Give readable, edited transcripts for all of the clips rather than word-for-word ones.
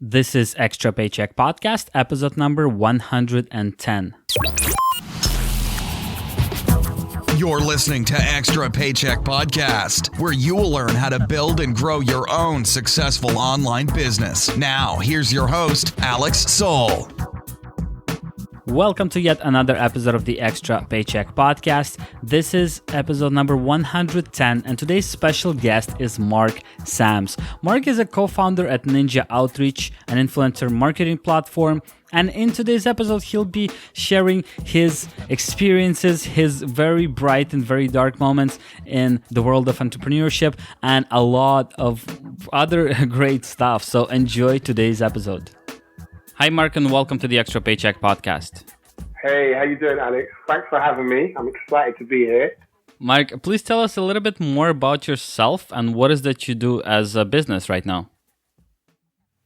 This is Extra Paycheck Podcast, episode number 110. You're listening to Extra Paycheck Podcast, where you will learn how to build and grow your own successful online business. Now, here's your host, Alex Soul. Welcome to yet another episode of the Extra Paycheck Podcast. This is episode number 110, and today's special guest is Mark Sams. Mark is a co-founder at Ninja Outreach, an influencer marketing platform. And in today's episode, he'll be sharing his experiences, his very bright and very dark moments in the world of entrepreneurship, and a lot of other great stuff. So enjoy today's episode. Hi, Mark, and welcome to the Extra Paycheck Podcast. Hey, how you doing, Alex? Thanks for having me. I'm excited to be here. Mark, please tell us a little bit more about yourself and what is that you do as a business right now.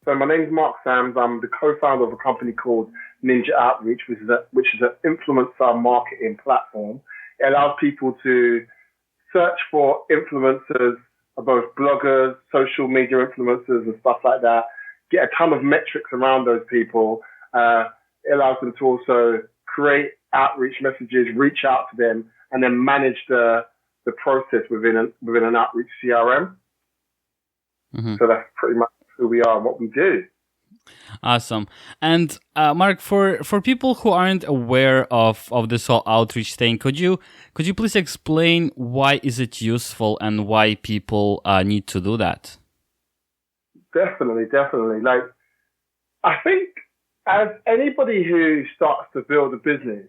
So my name is Mark Sams. I'm the co-founder of a company called Ninja Outreach, which is an influencer marketing platform. It allows people to search for influencers, both bloggers, social media influencers, and stuff like that. Get a ton of metrics around those people. It allows them to also create outreach messages, reach out to them, and then manage the process within an outreach CRM. Mm-hmm. So that's pretty much who we are and what we do. Awesome. And Mark, for people who aren't aware of this whole outreach thing, could you please explain why is it useful and why people need to do that? Definitely. Like, I think as anybody who starts to build a business,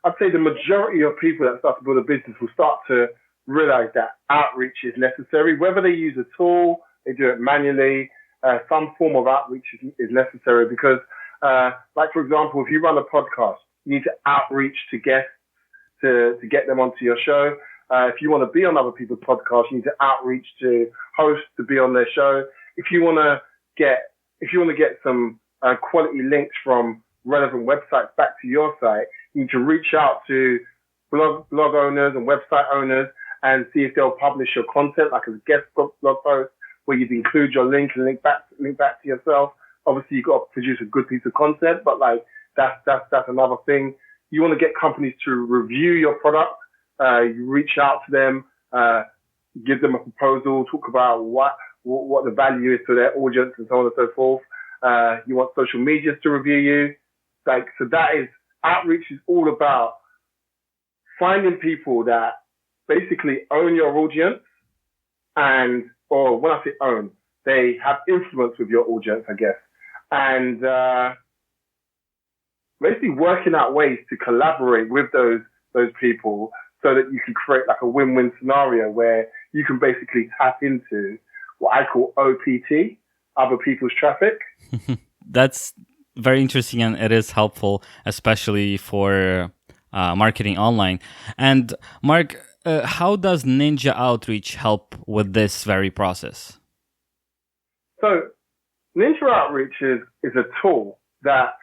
I'd say the majority of people that start to build a business will start to realize that outreach is necessary. Whether they use a tool, they do it manually, some form of outreach is necessary because, like, for example, if you run a podcast, you need to outreach to guests to get them onto your show. If you want to be on other people's podcasts, you need to outreach to hosts to be on their show. If you want to get some quality links from relevant websites back to your site, you need to reach out to blog owners and website owners and see if they'll publish your content, like as a guest blog post, where you'd include your link and link back to yourself. Obviously, you've got to produce a good piece of content, but like that's another thing. You want to get companies to review your product. You reach out to them, give them a proposal, talk about what the value is to their audience and so on and so forth. You want social medias to review you. So that is, outreach is all about finding people that basically own your audience or when I say own, they have influence with your audience, I guess. And basically working out ways to collaborate with those people so that you can create like a win-win scenario where you can basically tap into what I call OPT, other people's traffic. That's very interesting, and it is helpful, especially for marketing online. And Mark, how does Ninja Outreach help with this very process? So Ninja Outreach is a tool that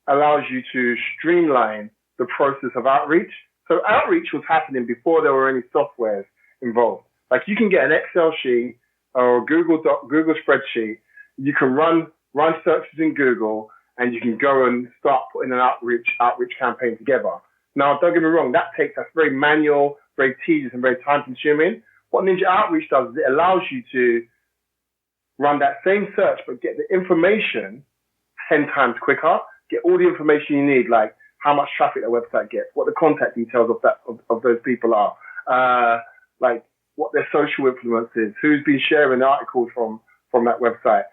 allows you to streamline the process of outreach. So outreach was happening before there were any softwares involved. Like you can get an Excel sheet or a Google spreadsheet. You can run searches in Google, and you can go and start putting an outreach campaign together. Now, don't get me wrong, that's very manual, very tedious, and very time consuming. What Ninja Outreach does is it allows you to run that same search, but get the information 10 times quicker, get all the information you need, like how much traffic the website gets, what the contact details of those people are, like what their social influence is, who's been sharing articles from that website.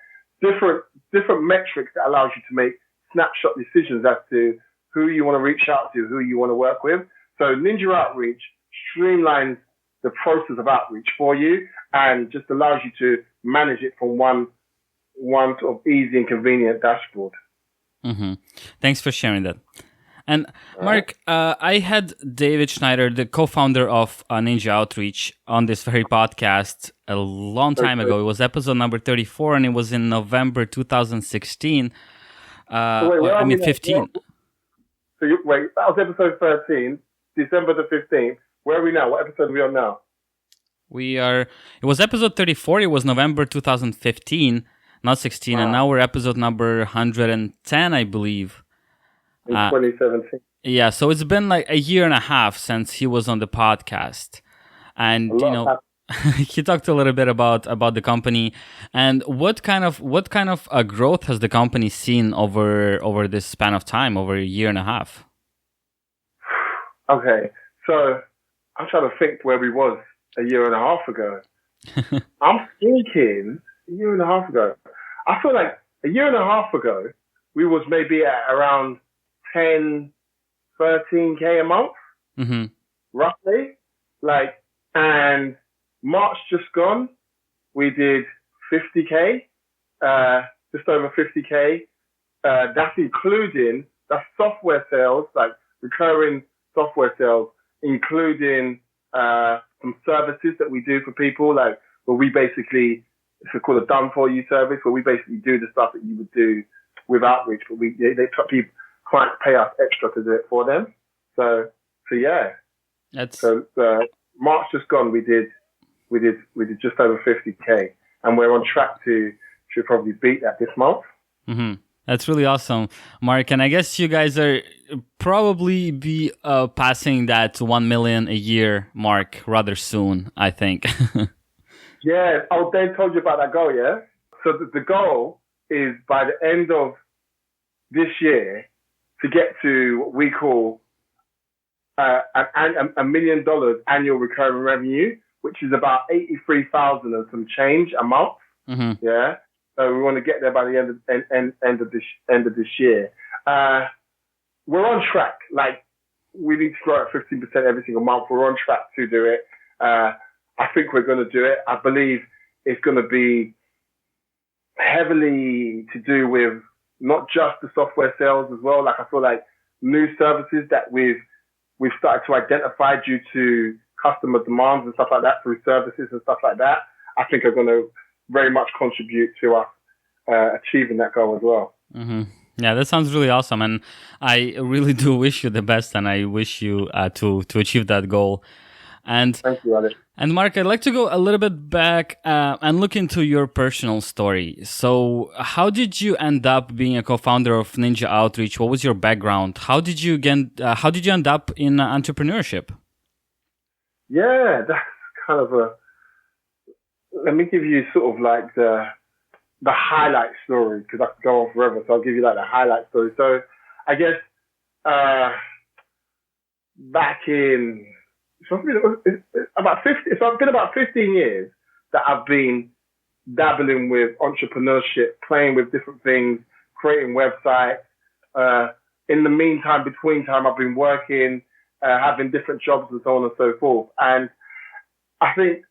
Different metrics that allows you to make snapshot decisions as to who you want to reach out to, who you want to work with. So Ninja Outreach streamlines the process of outreach for you and just allows you to manage it from one sort of easy and convenient dashboard. Mm-hmm. Thanks for sharing that. And Mark, I had David Schneider, the co-founder of Ninja Outreach, on this very podcast a long time ago. It was episode number 34, and it was in November 2016. 15. So that was episode 13, December the 15th. Where are we now? What episode are we on now? It was episode 34. It was November 2015. not 16. Wow. And now we're episode number 110, I believe. In 2017. Yeah, so it's been like a year and a half since he was on the podcast. And, he talked a little bit about the company and what kind of growth has the company seen over this span of time, over a year and a half? Okay, so I'm trying to think where we was a year and a half ago. I'm thinking a year and a half ago. I feel like a year and a half ago, we was maybe at around 10, 13K a month, roughly. And March just gone, we did 50K, just over 50K. That's software sales, like recurring software sales, including some services that we do for people, like where we basically, it's called a done for you service, where we basically do the stuff that you would do with outreach, but clients pay us extra to do it for them. So yeah. So March just gone, we did just over 50K, and we're on track to probably beat that this month. Mm-hmm. That's really awesome, Mark. And I guess you guys are probably be passing that 1 million a year mark rather soon, I think. Yeah. Oh, Dave told you about that goal, yeah? So the goal is by the end of this year to get to what we call $1 million annual recurring revenue, which is about 83,000 and some change a month. Mm-hmm. Yeah. So we want to get there by the end of this year. We're on track. Like, we need to grow at 15% every single month. We're on track to do it. I think we're going to do it. I believe it's going to be heavily to do with not just the software sales as well. Like, I feel like new services that we've started to identify due to customer demands and stuff like that through services and stuff like that, I think are going to very much contribute to us achieving that goal as well. Mm-hmm. Yeah, that sounds really awesome. And I really do wish you the best, and I wish you to achieve that goal. And thank you, Alex. And Mark, I'd like to go a little bit back and look into your personal story. So how did you end up being a co-founder of Ninja Outreach? What was your background? How did you end up in entrepreneurship? Yeah, that's kind of let me give you sort of like the highlight story, because I could go on forever. So I'll give you like the highlight story. So I guess back in, so it's been about 15 years that I've been dabbling with entrepreneurship, playing with different things, creating websites. In the meantime, between time, I've been working, having different jobs and so on and so forth. And I think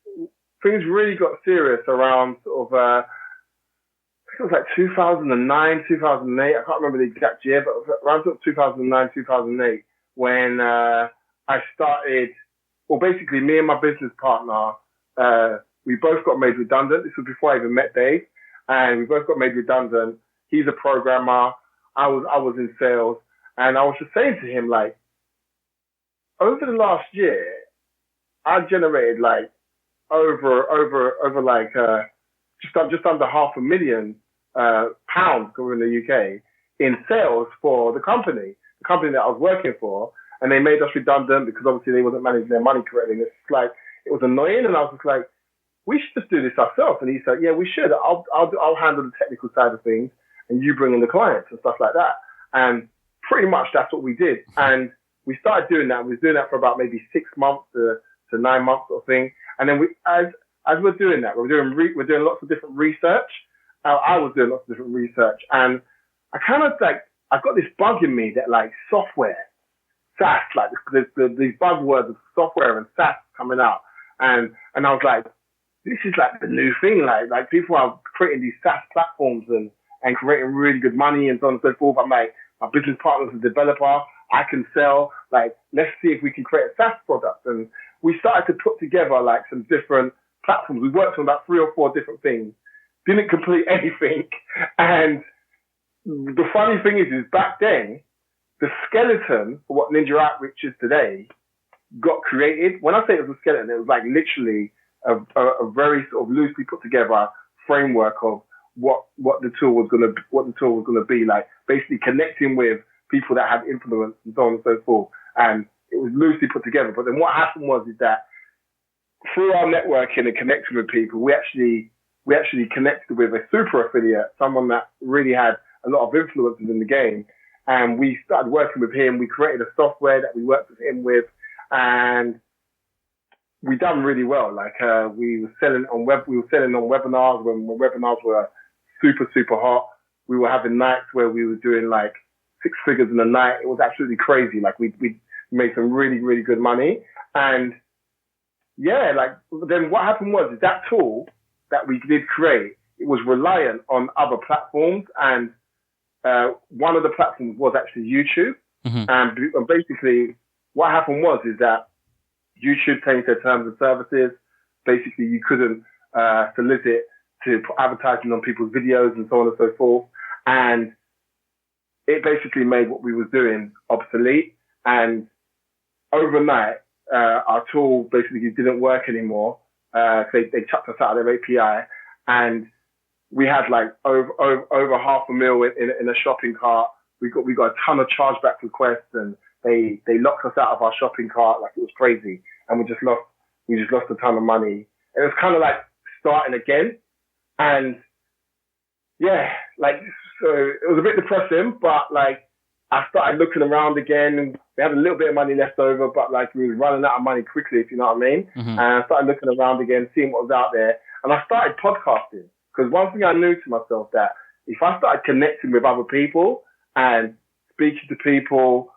things really got serious around sort of, I think it was like 2009, 2008. I can't remember the exact year, but around sort of 2009, 2008, when I started, well, basically me and my business partner, we both got made redundant. This was before I even met Dave, and we both got made redundant. He's a programmer. I was in sales, and I was just saying to him, like, over the last year, I generated like over like just under £500,000 over in the UK in sales for the company that I was working for, and they made us redundant because obviously they wasn't managing their money correctly. And it's like, it was annoying, and I was just like, we should just do this ourselves. And he said, yeah, we should. I'll handle the technical side of things, and you bring in the clients and stuff like that. And pretty much that's what we did. And we started doing that. We was doing that for about maybe 6 months to 9 months sort of thing. And then as we're doing that, we're doing lots of different research. I was doing lots of different research, and I kind of like, I got this bug in me that like software, SaaS, like these buzzwords of software and SaaS coming out. And I was like, this is like the new thing. Like people are creating these SaaS platforms and creating really good money and so on and so forth. I'm like, my business partner's a developer. I can sell. Like, let's see if we can create a SaaS product. And we started to put together like some different platforms. We worked on about 3 or 4 different things. Didn't complete anything. And the funny thing is back then, the skeleton for what Ninja Outreach is today got created. When I say it was a skeleton, it was like literally a very sort of loosely put together framework of what the tool was gonna be, like basically connecting with people that had influence and so on and so forth. And it was loosely put together. But then what happened was is that through our networking and connecting with people, we actually connected with a super affiliate, someone that really had a lot of influences in the game. And we started working with him. We created a software that we worked with him with, and we done really well. Like we were selling on webinars when webinars were super, super hot. We were having nights where we were doing like 6 figures in a night. It was absolutely crazy. Like we made some really, really good money. And yeah, like then what happened was that tool that we did create, it was reliant on other platforms, and one of the platforms was actually YouTube. Mm-hmm. And basically what happened was is that YouTube changed their terms and services. Basically you couldn't solicit to put advertising on people's videos and so on and so forth. And it basically made what we was doing obsolete. And overnight, our tool basically didn't work anymore. They chucked us out of their API, and we had like over $500,000 in a shopping cart. We got a ton of chargeback requests, and they locked us out of our shopping cart like it was crazy, and we just lost a ton of money. It was kind of like starting again, and yeah, like so it was a bit depressing, but like I started looking around again, and we had a little bit of money left over, but like we were running out of money quickly, if you know what I mean. Mm-hmm. And I started looking around again, seeing what was out there, and I started podcasting, because one thing I knew to myself that if I started connecting with other people and speaking to people,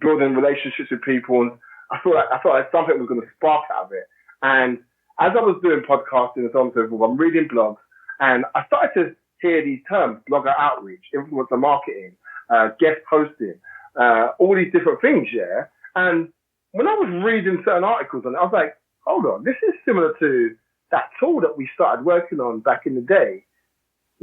building relationships with people, and I felt like something was going to spark out of it. And as I was doing podcasting and so on and so forth, I'm reading blogs, and I started to hear these terms: blogger outreach, influencer marketing, guest hosting, all these different things, yeah. And when I was reading certain articles on it, I was like, hold on, this is similar to that tool that we started working on back in the day.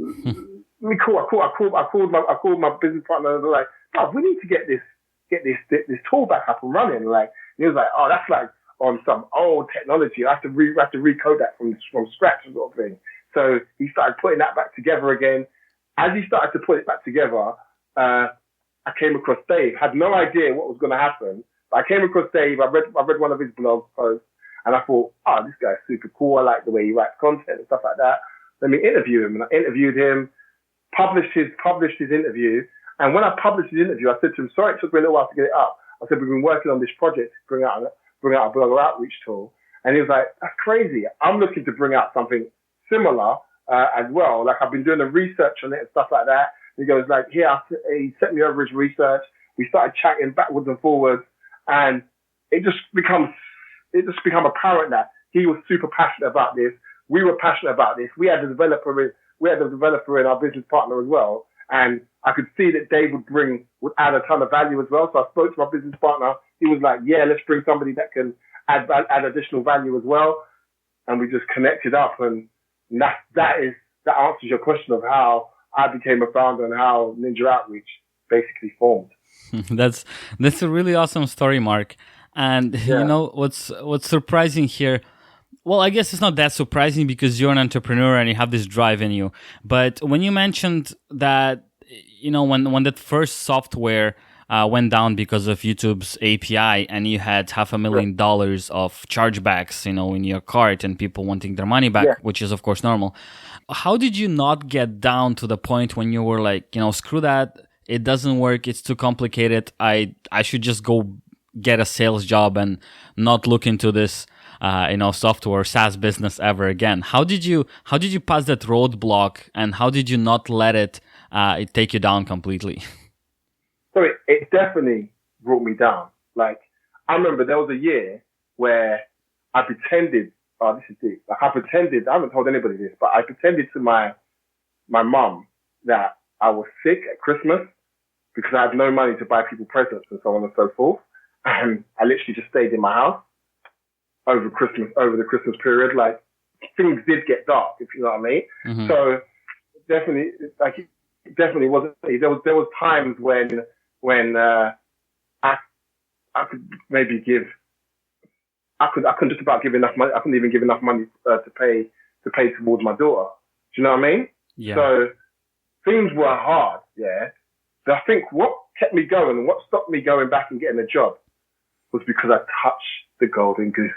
I called my business partner, and I was like, oh, we need to get this tool back up and running. Like, and he was like, oh, that's like on some old technology. I have to recode that from scratch, sort of thing. So he started putting that back together again. As he started to put it back together, I came across Dave. Had no idea what was going to happen, but I came across Dave. I read one of his blog posts, and I thought, oh, this guy's super cool. I like the way he writes content and stuff like that. Let me interview him. And I interviewed him, published his interview. And when I published his interview, I said to him, sorry, it took me a little while to get it up. I said, we've been working on this project to bring out a blogger outreach tool. And he was like, that's crazy. I'm looking to bring out something similar as well. Like, I've been doing the research on it and stuff like that. He goes like, here, he sent me over his research. We started chatting backwards and forwards, and it just become apparent that he was super passionate about this. We were passionate about this. We had the developer in our business partner as well, and I could see that Dave would add a ton of value as well. So I spoke to my business partner. He was like, yeah, let's bring somebody that can add additional value as well, and we just connected up, and that answers your question of how I became a founder and how Ninja Outreach basically formed. That's a really awesome story, Mark. And you know what's surprising here? Well, I guess it's not that surprising because you're an entrepreneur and you have this drive in you. But when you mentioned that, you know, when that first software went down because of YouTube's API, and you had $500,000 of chargebacks, you know, in your cart, and people wanting their money back, which is of course normal. How did you not get down to the point when you were like, you know, screw that, it doesn't work, it's too complicated, I should just go get a sales job and not look into this, software SaaS business ever again? How did you pass that roadblock, and how did you not let it take you down completely? So it definitely brought me down. Like, I remember there was a year where I pretended, oh, this is deep. Like, I haven't told anybody this, but I pretended to my mum that I was sick at Christmas because I had no money to buy people presents and so on and so forth. And I literally just stayed in my house over the Christmas period. Like, things did get dark, if you know what I mean. Mm-hmm. So it definitely wasn't. There was times when I could maybe give. I couldn't just about give enough money. I couldn't even give enough money to pay towards my daughter. Do you know what I mean? Yeah. So things were hard, yeah. But I think what kept me going and what stopped me going back and getting a job was because I touched the golden goose.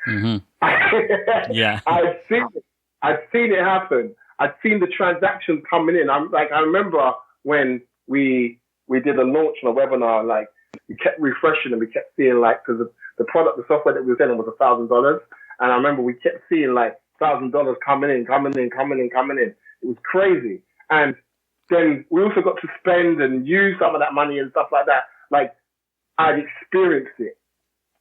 Mm-hmm. Yeah. I'd seen it happen. I'd seen the transactions coming in. I remember when we did a launch on a webinar, like we kept refreshing and we kept seeing like, because the product, the software that we were selling was $1,000. And I remember we kept seeing like $1,000 coming in. It was crazy. And then we also got to spend and use some of that money and stuff like that. Like I'd experienced it.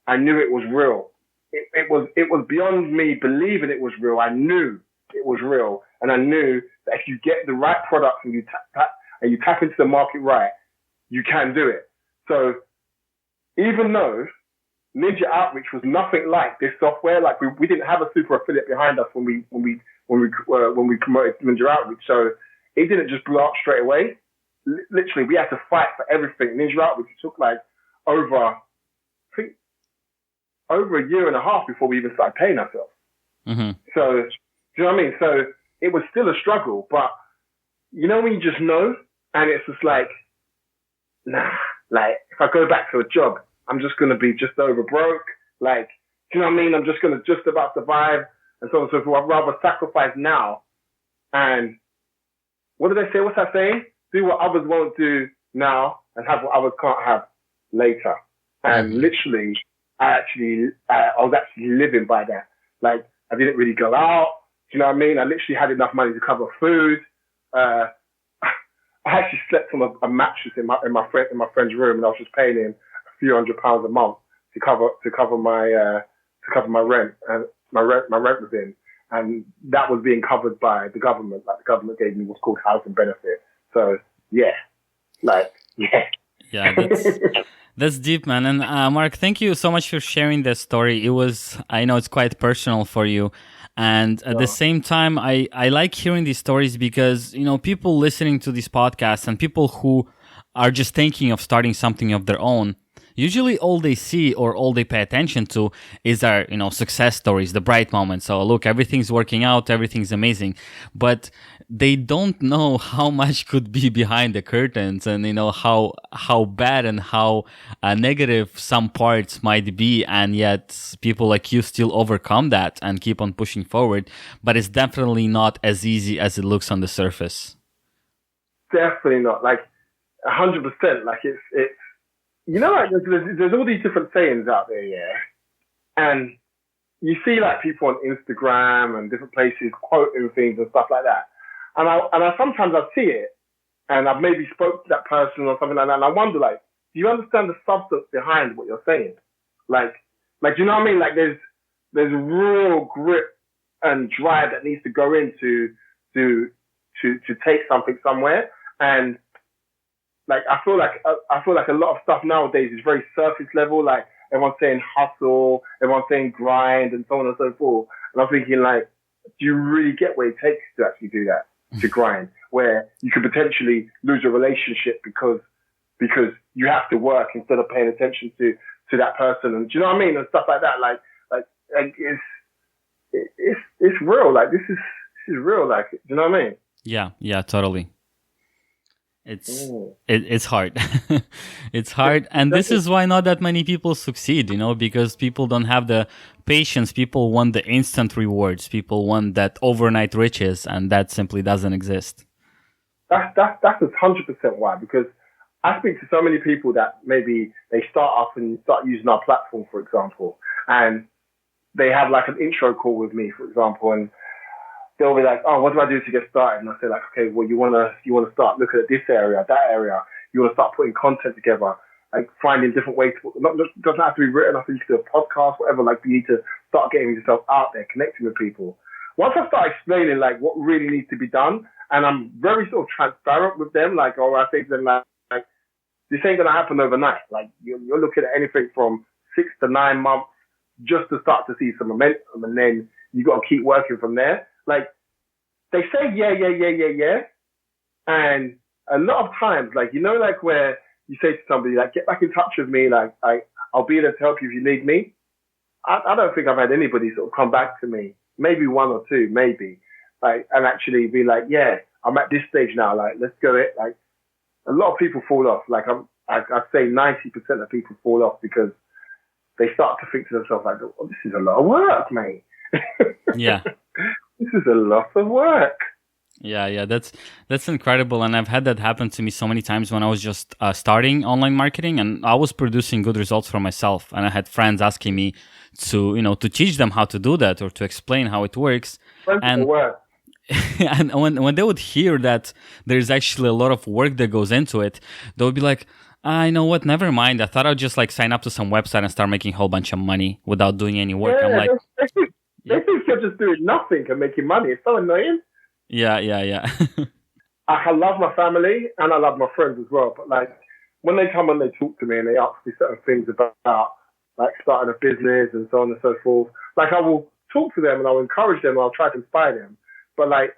I knew it was real. It was beyond me believing it was real. I knew it was real. And I knew that if you get the right product and you tap into the market right, you can do it. So even though Ninja Outreach was nothing like this software, like we didn't have a super affiliate behind us when we promoted Ninja Outreach. So it didn't just blow up straight away. Literally, we had to fight for everything. Ninja Outreach took like over a year and a half before we even started paying ourselves. Mm-hmm. So, do you know what I mean? So it was still a struggle, but you know when you just know, and it's just like, nah, like if I go back to a job, I'm just going to be just over broke. Like, do you know what I mean? I'm just going to just about survive and so on and so forth. I'd rather sacrifice now. And what do they say? What's that saying? Do what others won't do now and have what others can't have later. And literally, I was actually living by that. Like, I didn't really go out. Do you know what I mean? I literally had enough money to cover food. I actually slept on a mattress in my friend's room, and I was just paying him a few £100 a month to cover my rent, and my rent was in, and that was being covered by the government. Like the government gave me what's called housing benefit. So yeah. Yeah, that's deep, man. And Mark, thank you so much for sharing this story. I know it's quite personal for you. And at the same time, I like hearing these stories because, you know, people listening to these podcasts and people who are just thinking of starting something of their own, usually all they see or all they pay attention to is our, you know, success stories, the bright moments. So look, everything's working out, everything's amazing. But they don't know how much could be behind the curtains and, you know, how bad and how negative some parts might be. And yet people like you still overcome that and keep on pushing forward. But it's definitely not as easy as it looks on the surface. Definitely not. Like 100%. Like it's, you know, like there's all these different sayings out there, yeah. And you see like people on Instagram and different places quoting things and stuff like that. And I sometimes I see it and I've maybe spoke to that person or something like that, and I wonder, like, do you understand the substance behind what you're saying? Like, do you know what I mean? Like there's real grit and drive that needs to go into to take something somewhere. And like I feel like a lot of stuff nowadays is very surface level. Like everyone's saying hustle, everyone's saying grind, and so on and so forth. And I'm thinking, like, do you really get what it takes to actually do that, to grind? Where you could potentially lose a relationship because you have to work instead of paying attention to that person, and do you know what I mean, and stuff like that. Like it's real. Like this is real. Like, do you know what I mean? Yeah, totally. It's hard. It's hard. And this is why not that many people succeed, you know, because people don't have the patience. People want the instant rewards. People want that overnight riches, and that simply doesn't exist. That's 100% why, because I speak to so many people that maybe they start off and start using our platform, for example, and they have like an intro call with me, for example, and they'll be like, oh, what do I do to get started? And I say like, okay, well, you want to start looking at this area, that area. You want to start putting content together, like finding different ways to, doesn't have to be written. I think you can do a podcast, whatever. Like you need to start getting yourself out there, connecting with people. Once I start explaining like what really needs to be done, and I'm very sort of transparent with them, like, or I think to them like this ain't going to happen overnight. Like you're looking at anything from 6 to 9 months just to start to see some momentum, and then you got to keep working from there. Like, they say, yeah. And a lot of times, like, you know, like where you say to somebody, like, get back in touch with me. Like, I'll be there to help you if you need me. I don't think I've had anybody sort of come back to me. Maybe one or two, maybe. Like, and actually be like, yeah, I'm at this stage now. Like, let's go it. Like, a lot of people fall off. Like, I'd say 90% of people fall off because they start to think to themselves like, oh, this is a lot of work, mate. Yeah. This is a lot of work. Yeah, that's incredible, and I've had that happen to me so many times when I was just starting online marketing, and I was producing good results for myself, and I had friends asking me to teach them how to do that or to explain how it works, and and when they would hear that there's actually a lot of work that goes into it, they would be like, I know what, never mind. I thought I'd just like sign up to some website and start making a whole bunch of money without doing any work. Yeah, I'm like, they think you're just doing nothing and making money. It's so annoying. Yeah. I love my family and I love my friends as well. But like when they come and they talk to me and they ask me certain things about like starting a business and so on and so forth, like I will talk to them and I'll encourage them and I'll try to inspire them. But like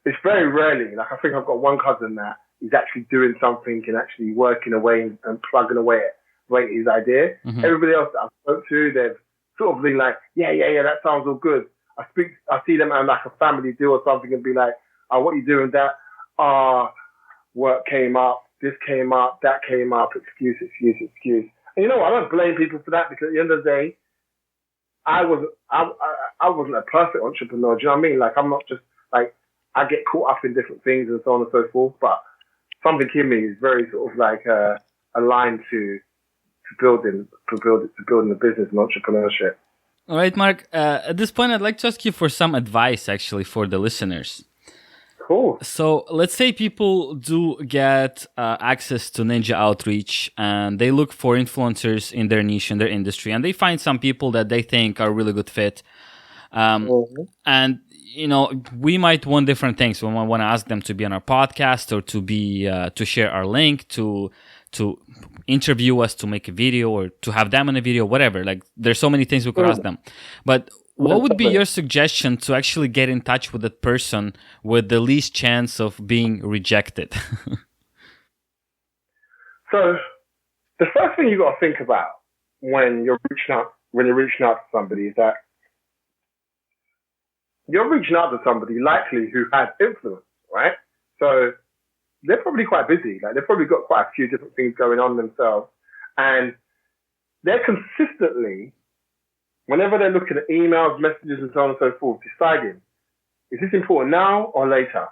it's very rarely. Like I think I've got one cousin that is actually doing something and actually working away and plugging away at his idea. Mm-hmm. Everybody else that I've spoke to, they've sort of been like, yeah, that sounds all good. I see them at like a family deal or something and be like, oh, what are you doing that? Work came up, this came up, that came up, excuse. And you know what? I don't blame people for that because at the end of the day, I wasn't a perfect entrepreneur. Do you know what I mean? Like I'm not just like, I get caught up in different things and so on and so forth, but something in me is very sort of like aligned to building a business and entrepreneurship. All right, Mark. At this point, I'd like to ask you for some advice, actually, for the listeners. Cool. So let's say people do get access to Ninja Outreach and they look for influencers in their niche, in their industry, and they find some people that they think are a really good fit. And, we might want different things. We might want to ask them to be on our podcast or to share our link, to interview us, to make a video, or to have them in a video, whatever. Like there's so many things we could ask them. But what would be your suggestion to actually get in touch with that person with the least chance of being rejected? So the first thing you got to think about when you're reaching out to somebody is that you're reaching out to somebody likely who has influence, right? So they're probably quite busy. Like they've probably got quite a few different things going on themselves. And they're consistently, whenever they're looking at emails, messages, and so on and so forth, deciding, is this important now or later?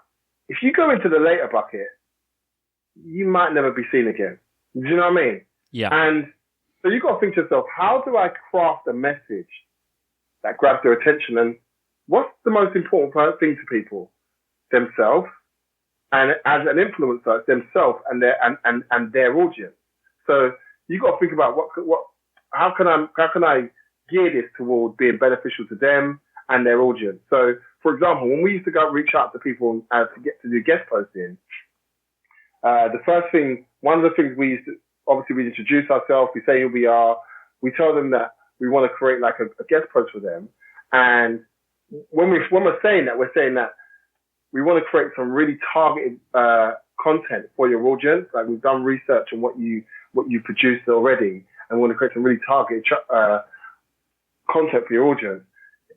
If you go into the later bucket, you might never be seen again. Do you know what I mean? Yeah. And so you've got to think to yourself, how do I craft a message that grabs their attention? And what's the most important thing to people? Themselves. And as an influencer, themselves and their audience. So you got to think about how can I gear this toward being beneficial to them and their audience. So, for example, when we used to go reach out to people to get to do guest posting, one of the things we used to, obviously we introduce ourselves, we say who we are, we tell them that we want to create like a guest post for them, and when we're saying that we want to create some really targeted content for your audience. Like we've done research on what you produced already, and we want to create some really targeted content for your audience.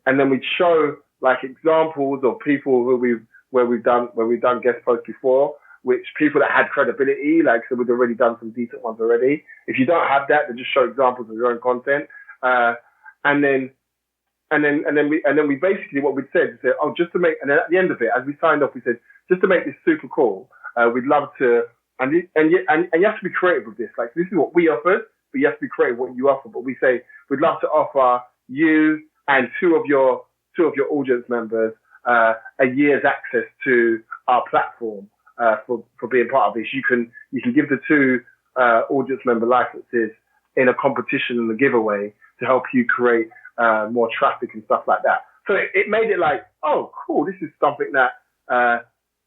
And then we show like examples of people where we've done guest posts before, which people that had credibility, like so we've already done some decent ones already. If you don't have that, then just show examples of your own content, and then we basically, what we'd said is, and then at the end of it, as we signed off, we said, just to make this super cool, we'd love to, and you have to be creative with this. Like, this is what we offered, but you have to be creative what you offer. But we say, we'd love to offer you and two of your audience members, a year's access to our platform, for being part of this. You can give the two, audience member licenses in a competition and a giveaway to help you create more traffic and stuff like that. So it made it like, oh, cool, this is something that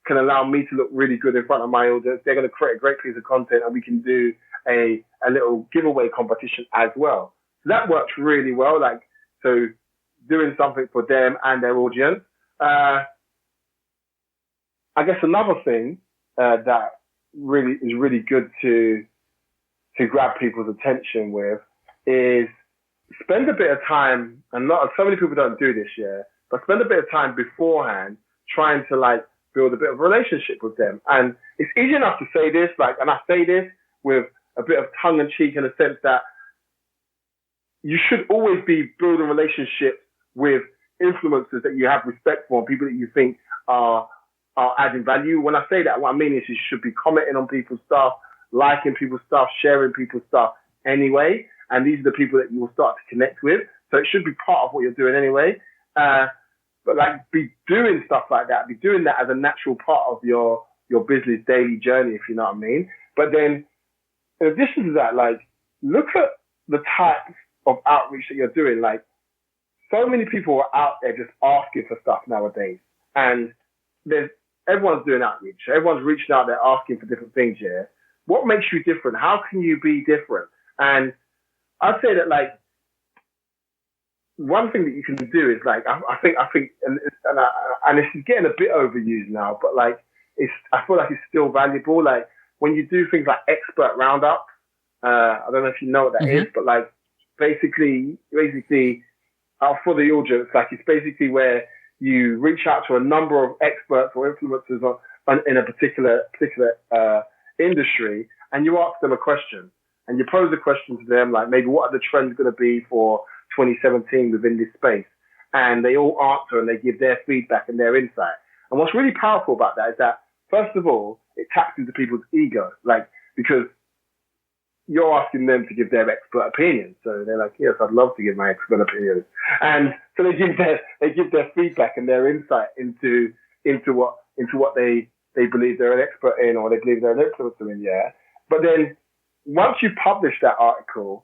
can allow me to look really good in front of my audience. They're going to create a great piece of content, and we can do a little giveaway competition as well. So that works really well. Like, so doing something for them and their audience. I guess another thing that really is really good to grab people's attention with is spend a bit of time, and so many people don't do this, but spend a bit of time beforehand trying to like build a bit of a relationship with them. And it's easy enough to say this, like, and I say this with a bit of tongue in cheek in the sense that you should always be building relationships with influencers that you have respect for, and people that you think are adding value. When I say that, what I mean is you should be commenting on people's stuff, liking people's stuff, sharing people's stuff anyway. And these are the people that you will start to connect with. So it should be part of what you're doing anyway. But like, be doing stuff like that, be doing that as a natural part of your business daily journey, if you know what I mean. But then, in addition to that, like, look at the types of outreach that you're doing. Like, so many people are out there just asking for stuff nowadays. And everyone's doing outreach. Everyone's reaching out there asking for different things, yeah? What makes you different? How can you be different? And I'd say that, like, one thing that you can do is, like, I think, and this is getting a bit overused now, but like, I feel like it's still valuable. Like, when you do things like expert roundups, I don't know if you know what that is, but like, basically, for the audience, like, it's basically where you reach out to a number of experts or influencers in a particular industry, and you ask them a question, and you pose a question to them, like, maybe what are the trends going to be for 2017 within this space, and they all answer and they give their feedback and their insight. And what's really powerful about that is that, first of all, it taps into people's ego, like, because you're asking them to give their expert opinion. So they're like, yes, I'd love to give my expert opinion. And so they give their feedback and their insight into what they believe they're an expert in, or they believe they're an influencer in, yeah. But then once you publish that article,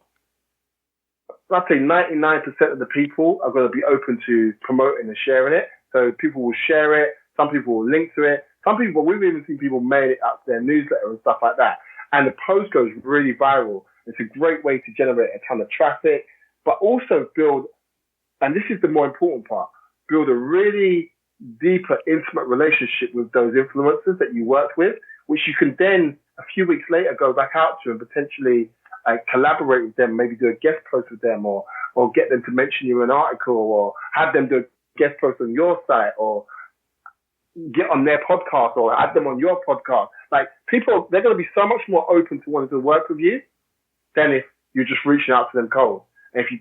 I'd say 99% of the people are going to be open to promoting and sharing it. So people will share it. Some people will link to it. Some people, we've even seen people mail it out to their newsletter and stuff like that. And the post goes really viral. It's a great way to generate a ton of traffic, but also build, and this is the more important part, build a really deeper, intimate relationship with those influencers that you work with, which you can then, a few weeks later, go back out to and potentially collaborate with them, maybe do a guest post with them, or get them to mention you in an article, or have them do a guest post on your site, or get on their podcast, or add them on your podcast. Like, people, they're going to be so much more open to wanting to work with you than if you're just reaching out to them cold. And if you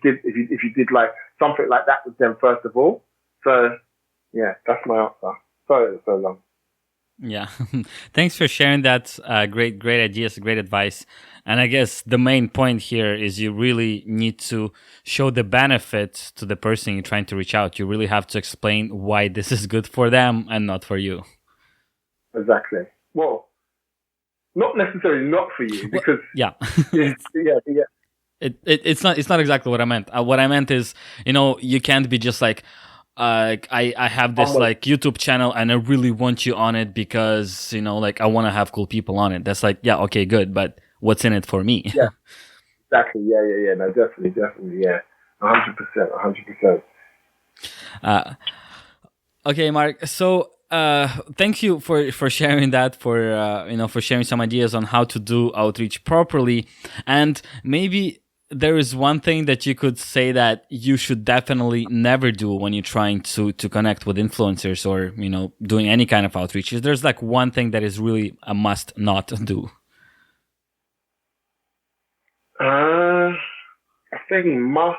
did like something like that with them first of all. So yeah, that's my answer. Sorry it's so long. Yeah, thanks for sharing that. Great ideas, great advice. And I guess the main point here is you really need to show the benefit to the person you're trying to reach out. You really have to explain why this is good for them and not for you. Exactly. Well, not necessarily not for you, because it's not exactly what I meant. What I meant is, you can't be just like, I have this like YouTube channel and I really want you on it because, like, I want to have cool people on it. That's like, yeah, okay, good. But what's in it for me? Yeah, exactly. Yeah. No, definitely. Yeah. 100%. Okay, Mark. So, thank you for sharing that, for sharing some ideas on how to do outreach properly. And maybe there is one thing that you could say that you should definitely never do when you're trying to connect with influencers or, doing any kind of outreach. There's like one thing that is really a must not do. I think must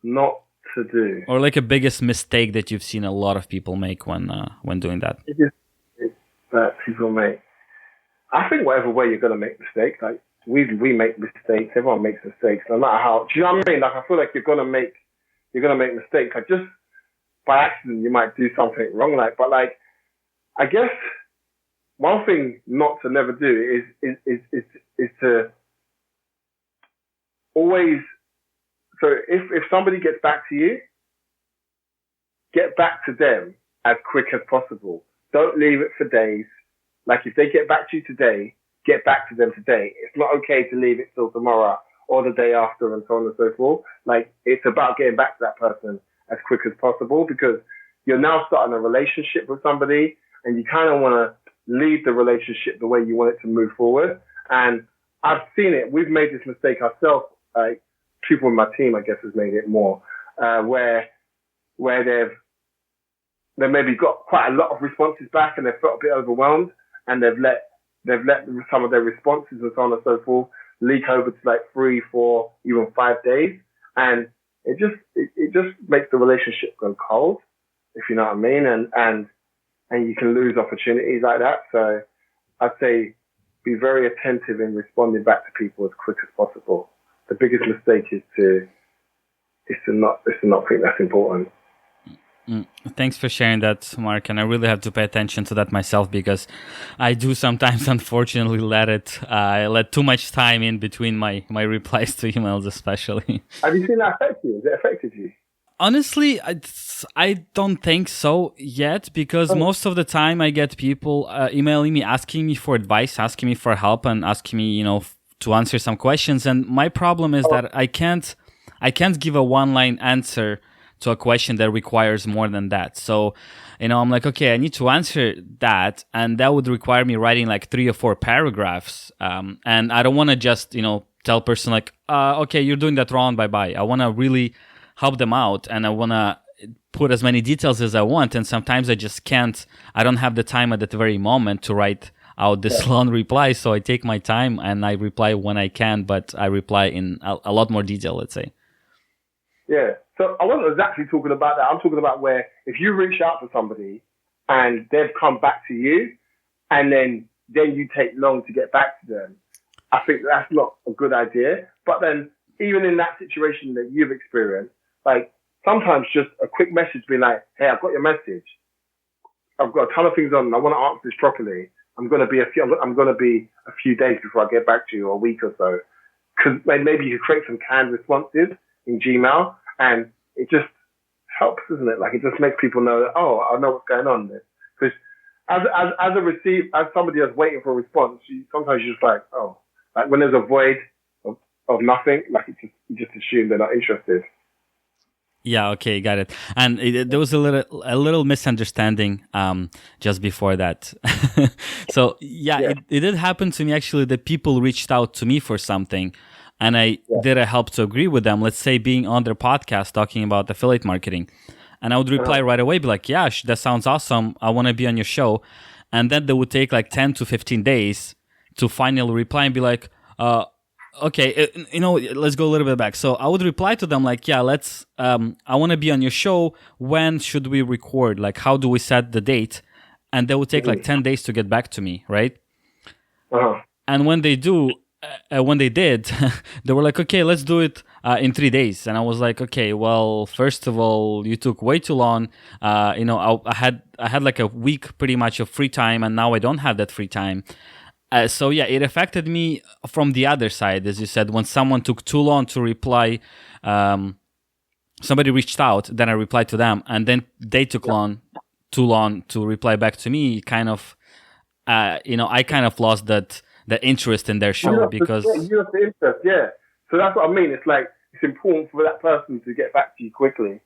not to do. Or like a biggest mistake that you've seen a lot of people make when doing that. It's that people make. I think whatever way you're going to make mistakes, like, we make mistakes. Everyone makes mistakes, no matter how. Do you know what I mean? Like, I feel like you're gonna make mistakes. Like, just by accident, you might do something wrong. Like, but like, I guess one thing not to never do is to always. So if somebody gets back to you, get back to them as quick as possible. Don't leave it for days. Like, if they get back to you today, get back to them today. It's not okay to leave it till tomorrow or the day after and so on and so forth. Like, it's about getting back to that person as quick as possible, because you're now starting a relationship with somebody and you kind of want to lead the relationship the way you want it to move forward. And I've seen it. We've made this mistake ourselves. People in my team, I guess, has made it more, where they maybe got quite a lot of responses back and they've felt a bit overwhelmed, and they've let some of their responses and so on and so forth leak over to like 3, 4, even 5 days, and it just makes the relationship go cold, if you know what I mean, and you can lose opportunities like that. So I'd say be very attentive in responding back to people as quick as possible. The biggest mistake is to not think that's important. Thanks for sharing that, Mark. And I really have to pay attention to that myself, because I do sometimes, unfortunately, let too much time in between my replies to emails, especially. Have you seen that affect you? Has it affected you? Honestly, I don't think so yet, because most of the time I get people emailing me, asking me for advice, asking me for help, and asking me, to answer some questions. And my problem is that I can't give a one-line answer to a question that requires more than that. So, I'm like, okay, I need to answer that, and that would require me writing like 3 or 4 paragraphs. And I don't want to just, tell a person like, okay, you're doing that wrong, bye-bye. I want to really help them out, and I want to put as many details as I want. And sometimes I just can't. I don't have the time at that very moment to write out this long reply. So I take my time and I reply when I can, but I reply in a lot more detail, let's say. Yeah. So I wasn't exactly talking about that. I'm talking about where if you reach out to somebody and they've come back to you, and then you take long to get back to them, I think that's not a good idea. But then even in that situation that you've experienced, like sometimes just a quick message being like, hey, I've got your message. I've got a ton of things on. I want to answer this properly. I'm going to be a few days before I get back to you, or a week or so. Because maybe you could create some canned responses in Gmail, and it just helps, isn't it? Like it just makes people know that, oh, I know what's going on there. Because as somebody that's waiting for a response, sometimes you're just like, oh, like when there's a void of nothing, like you just assume they're not interested. Yeah, okay, got it. And there was a little misunderstanding just before that. So it did happen to me actually that people reached out to me for something, and I did a help to agree with them. Let's say being on their podcast talking about affiliate marketing, and I would reply right away, be like, "Yeah, that sounds awesome. I want to be on your show," and then they would take like 10 to 15 days to finally reply and be like, okay, let's go a little bit back. So I would reply to them like, yeah, I want to be on your show. When should we record? Like, how do we set the date? And they would take like 10 days to get back to me, right? Uh-huh. And when they did, they were like, okay, let's do it in 3 days. And I was like, okay, well, first of all, you took way too long. I had like a week pretty much of free time, and now I don't have that free time. So it affected me from the other side, as you said. When someone took too long to reply, somebody reached out, then I replied to them, and then they took too long to reply back to me. Kind of, I kind of lost the interest in their show because you have the interest, yeah. So that's what I mean. It's like it's important for that person to get back to you quickly. Do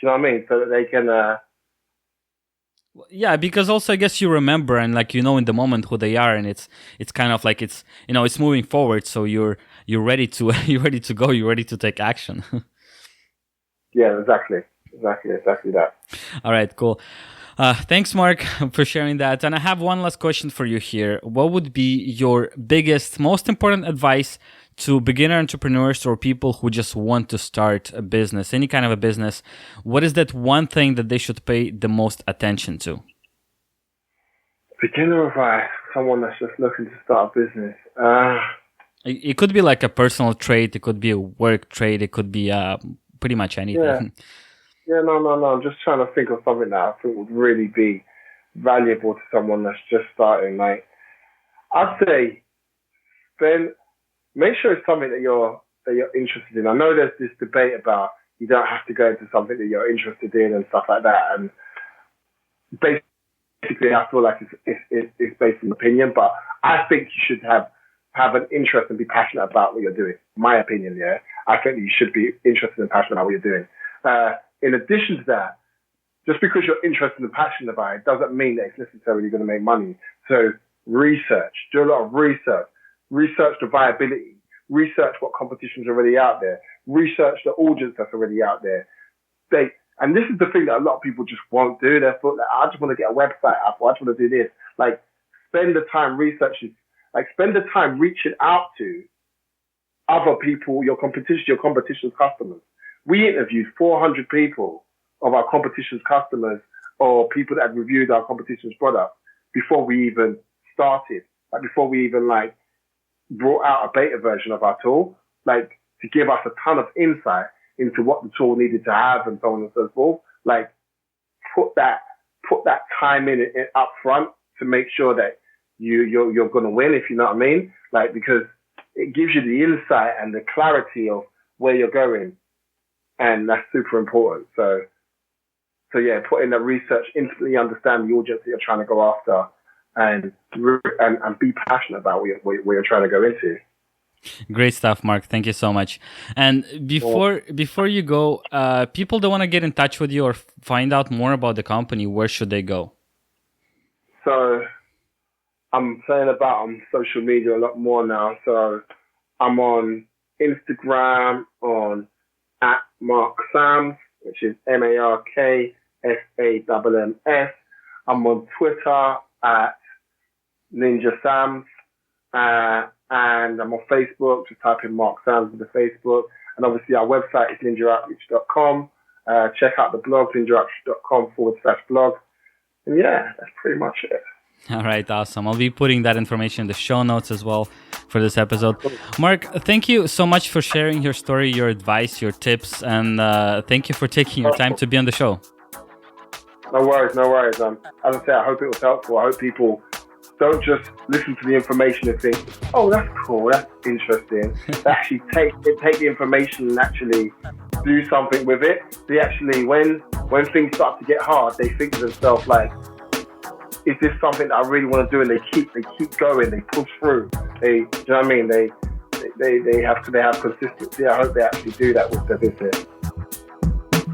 you know what I mean? So that they can. Yeah, because also I guess you remember and like in the moment who they are, and it's kind of like it's moving forward, so you're ready to go, you're ready to take action. Yeah, exactly that. All right, cool. Thanks, Mark, for sharing that. And I have one last question for you here. What would be your biggest, most important advice to beginner entrepreneurs or people who just want to start a business, any kind of a business? What is that one thing that they should pay the most attention to? Beginner advice, someone that's just looking to start a business. It could be like a personal trait. It could be a work trait. It could be pretty much anything. Yeah, no. I'm just trying to think of something that I think would really be valuable to someone that's just starting. Like, I'd say, make sure it's something that you're interested in. I know there's this debate about you don't have to go into something that you're interested in and stuff like that. And basically, I feel like it's based on opinion, but I think you should have an interest and be passionate about what you're doing. My opinion, yeah. I think you should be interested and passionate about what you're doing. In addition to that, just because you're interested and passionate about it doesn't mean that it's necessarily going to make money. So research, do a lot of research the viability, research what competition's already out there, research the audience that's already out there. And this is the thing that a lot of people just won't do. They thought, like, I just want to get a website up, or I just want to do this. Like, spend the time researching, like, spend the time reaching out to other people, your competition's customers. We interviewed 400 people of our competition's customers or people that had reviewed our competition's product before we even started, like before we even like brought out a beta version of our tool, like to give us a ton of insight into what the tool needed to have and so on and so forth. Like put that time in it up front to make sure that you're going to win, if you know what I mean. Like, because it gives you the insight and the clarity of where you're going. And that's super important. So yeah, put in that research, instantly understand the audience that you're trying to go after, and be passionate about what you're trying to go into. Great stuff, Mark. Thank you so much. And before you go, people that want to get in touch with you or find out more about the company, where should they go? So I'm playing about on social media a lot more now. So I'm on Instagram on @MarkSams, which is MarkSamms. I'm on Twitter at Ninja Sams, and I'm on Facebook. Just type in Mark Sams into Facebook. And obviously our website is ninjaoutreach.com. Check out the blog, ninjaoutreach.com/blog. And yeah, that's pretty much it. All right, awesome. I'll be putting that information in the show notes as well for this episode. Mark, thank you so much for sharing your story, your advice, your tips, and thank you for taking your time to be on the show. No worries. As I say, I hope it was helpful. I hope people don't just listen to the information and think, oh, that's cool, that's interesting. They actually take the information and actually do something with it. They actually, when things start to get hard, they think to themselves like, is this something that I really want to do? And they keep going, they push through. Do you know what I mean? They have consistency. I hope they actually do that with their business.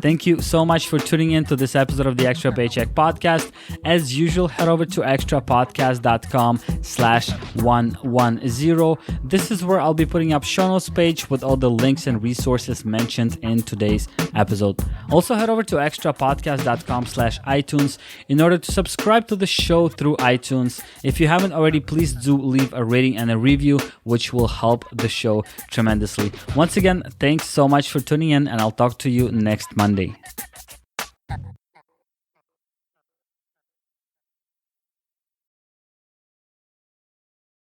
Thank you so much for tuning in to this episode of the Extra Paycheck Podcast. As usual, head over to extrapodcast.com/110. This is where I'll be putting up show notes page with all the links and resources mentioned in today's episode. Also, head over to extrapodcast.com/iTunes in order to subscribe to the show through iTunes. If you haven't already, please do leave a rating and a review, which will help the show tremendously. Once again, thanks so much for tuning in, and I'll talk to you next Monday.